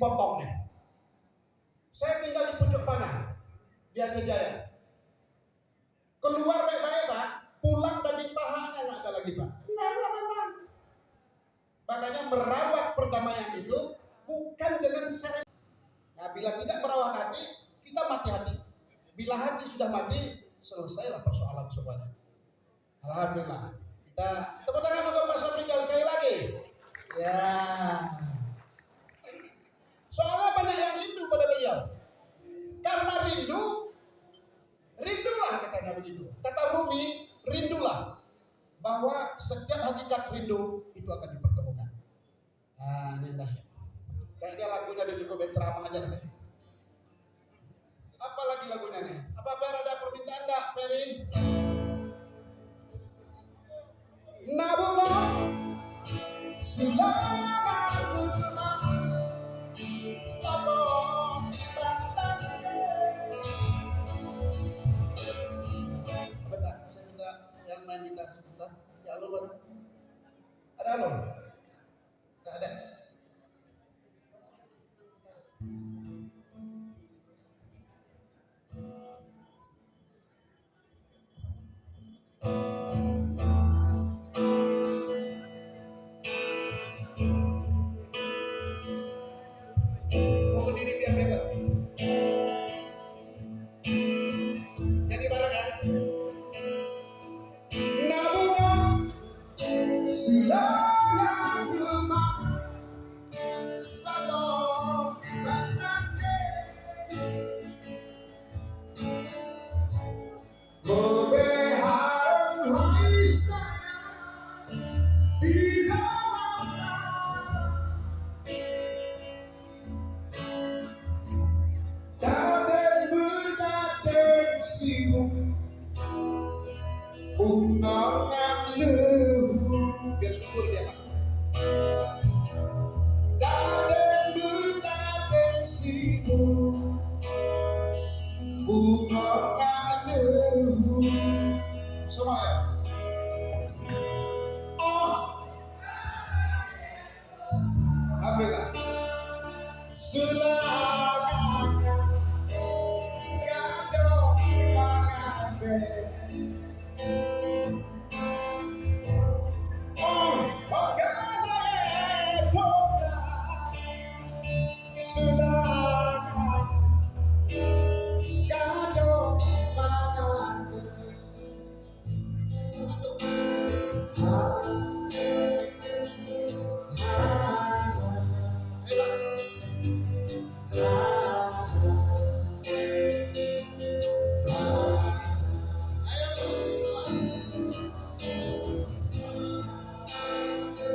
dipotongnya. Saya tinggal di pucuk mana di Aceh Jaya. Keluar baik-baik Pak, pulang daging pahanya nggak ada lagi Pak. Nggak memang. Makanya merawat perdamaian itu bukan dengan seremoni. Nah, bila tidak merawat hati, kita mati hati. Bila hati sudah mati, selesailah persoalan semuanya. Alhamdulillah. Kita tepuk tangan untuk Pak Safrijal sekali lagi. Ya. Soalnya banyak yang rindu pada beliau. Karena rindulah katanya begitu. Kata Rumi, rindulah. Bahwa setiap hakikat rindu itu akan dipertemukan. Nah, ini dah. Kayaknya lagunya udah cukup ceramah aja lah. Apa lagi lagunya nih? Apa biar ada permintaan enggak, Peri? Nabunga silakan sabong batang. Bentar, saya minta yang main gitar sebentar. Ya halo mana? Ada halo? Enggak ada. Mau berdiri biar bebas. Jadi bareng ya. Nabunga silangan gemah sabong batang. Kebeharan hai sana di dalam daden berdaden siung ungangan lehu. Biar syukur dia Pak. Daden berdaden siung ungangan lehu. Semua ya. Oh, alhamdulillah. Selamanya gadong mangabe. Oh, pagane boda. Selamanya gadong mangabe.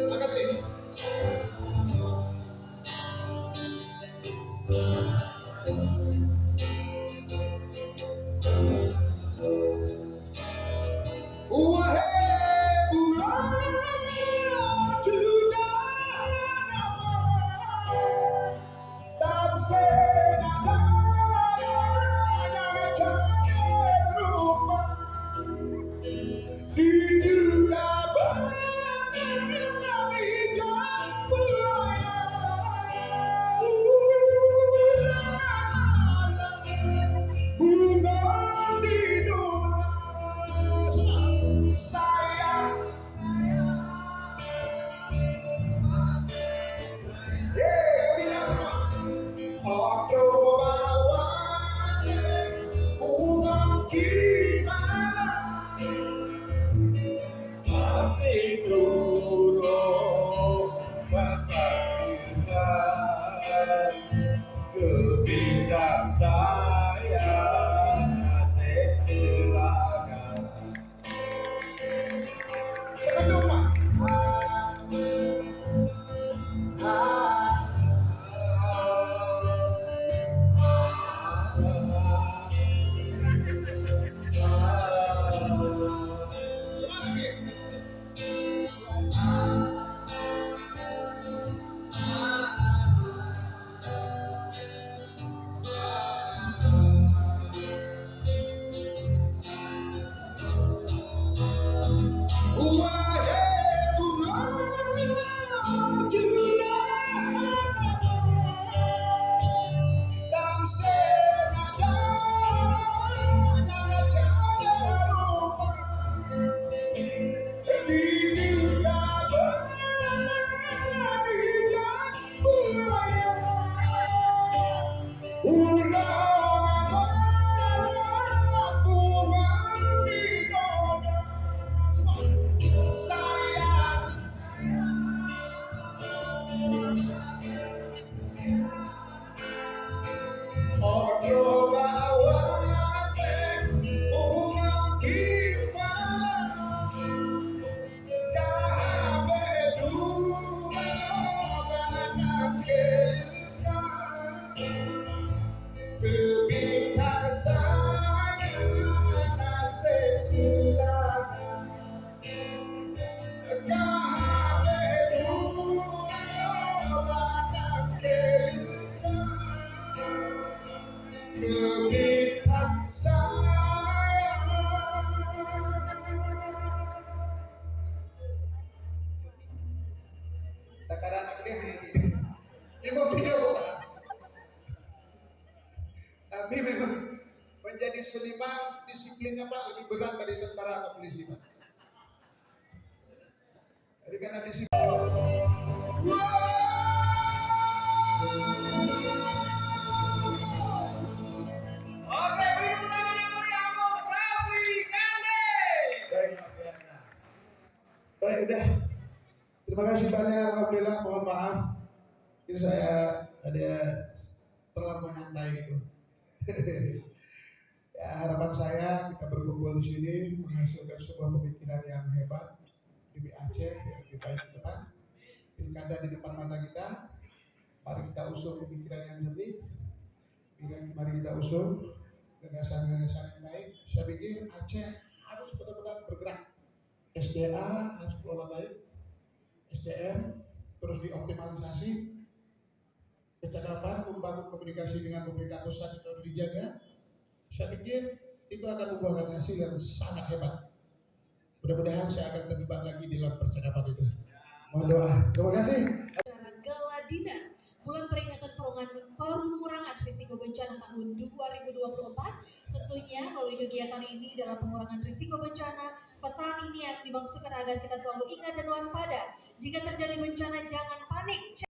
Makasih. Wahai bunga sudah tak sengaja rumah diduga bunga di dunia sayang. Gembira semua. Odo bawane bunga gimana? Tapi dulu memperhatikan kebidang saya silakan. Kedua takaran ini ini mau video Pak. Kami memang menjadi seniman disiplinnya Pak lebih berat dari tentara atau polisi Pak. Jadi karena disiplin. Oke, beri tepuk tangan yang meriah untuk Raffi Gandhi. Baik. Baik, udah. Terima kasih banyak. Alhamdulillah, mohon maaf. Ini saya ada terlalu menyantai itu. Ya, harapan saya kita berkumpul di sini menghasilkan sebuah pemikiran yang hebat demi Aceh yang lebih baik ke depan. Pilkada di depan mata kita. Mari kita usung pemikiran yang jernih. Mari kita usung gagasan-gagasan yang baik. Saya pikir Aceh harus benar-benar bergerak. SDA harus kelola baik, SDM terus dioptimalisasi, kecakapan membangun komunikasi dengan pemerintah pusat itu harus dijaga. Saya pikir itu akan membuahkan hasil yang sangat hebat. Mudah-mudahan saya akan terlibat lagi dalam percakapan itu. Mohon doa. Terima kasih. Galadina, bulan peringatan pengurangan risiko bencana tahun 2024. Tentunya melalui kegiatan ini dalam pengurangan risiko bencana, pesan ini yang dimaksudkan agar kita selalu ingat dan waspada. Jika terjadi bencana, jangan panik.